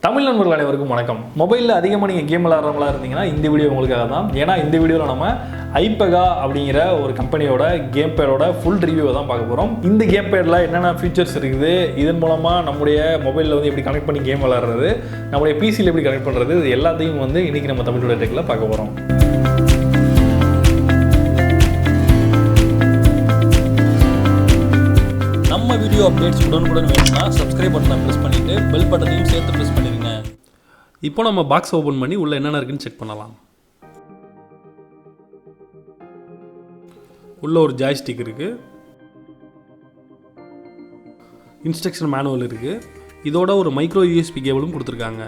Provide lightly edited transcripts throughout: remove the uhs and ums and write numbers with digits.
தமிழ் நண்பர்கள் அனைவருக்கும் வணக்கம். மொபைலில் அதிகமாக நீங்கள் கேம் விளையாடுறவங்களா இருந்தீங்கன்னா இந்த வீடியோ உங்களுக்காக தான். ஏன்னா இந்த வீடியோவில் நம்ம ஐபெகா அப்படிங்கிற ஒரு கம்பெனியோட கேம் பேடோட ஃபுல் ரிவ்யூவை தான் பார்க்க போகிறோம். இந்த கேம் பேடில் என்னென்ன ஃபீச்சர்ஸ் இருக்குது, இதன் மூலமாக நம்முடைய மொபைலில் வந்து எப்படி கனெக்ட் பண்ணி கேம் விளையாடுறது, நம்முடைய பிசியில் எப்படி கனெக்ட் பண்ணுறது, இது எல்லாத்தையும் வந்து இன்றைக்கி நம்ம தமிழோட டெக்கில் பார்க்க போகிறோம். நம்ம வீடியோ அப்டேட்ஸ் உடனுக்குடன் வேணும்னா சப்ஸ்கிரைப் பட்டனை ப்ரெஸ் பண்ணிவிட்டு பெல் பட்டனையும் சேர்த்து ப்ரெஸ் பண்ணிடுங்க. இப்போ நம்ம பாக்ஸ் ஓப்பன் பண்ணி உள்ளே என்னென்ன இருக்குன்னு செக் பண்ணலாம். உள்ளே ஒரு ஜாய்ஸ்டிக் இருக்குது, இன்ஸ்ட்ரக்ஷன் மேனுவல் இருக்குது, இதோட ஒரு மைக்ரோ யூஎஸ்பி கேபிளும் கொடுத்துருக்காங்க.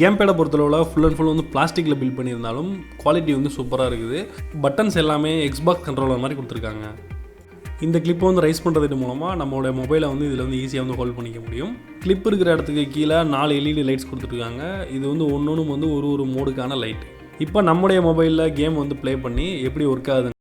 கேம் பேடை பொறுத்தளவில் ஃபுல் அண்ட் ஃபுல் வந்து பிளாஸ்டிக்கில் பில்ட் பண்ணியிருந்தாலும் குவாலிட்டி வந்து சூப்பராக இருக்குது. பட்டன்ஸ் எல்லாமே எக்ஸ்பாக்ஸ் கண்ட்ரோலர் மாதிரி கொடுத்துருக்காங்க. இந்த கிளிப்பை வந்து ரைஸ் பண்ணுறது மூலமாக நம்மளோட மொபைலை வந்து இதில் வந்து ஈஸியாக வந்து ஹோல்ட் பண்ணிக்க முடியும். கிளிப் இருக்கிற இடத்துக்கு கீழே 4 LED லைட்ஸ் கொடுத்துருக்காங்க. இது வந்து ஒன்று வந்து ஒரு மோடுக்கான லைட். இப்போ நம்முடைய மொபைலில் கேம் வந்து ப்ளே பண்ணி எப்படி ஒர்க் ஆகுதுங்கிறது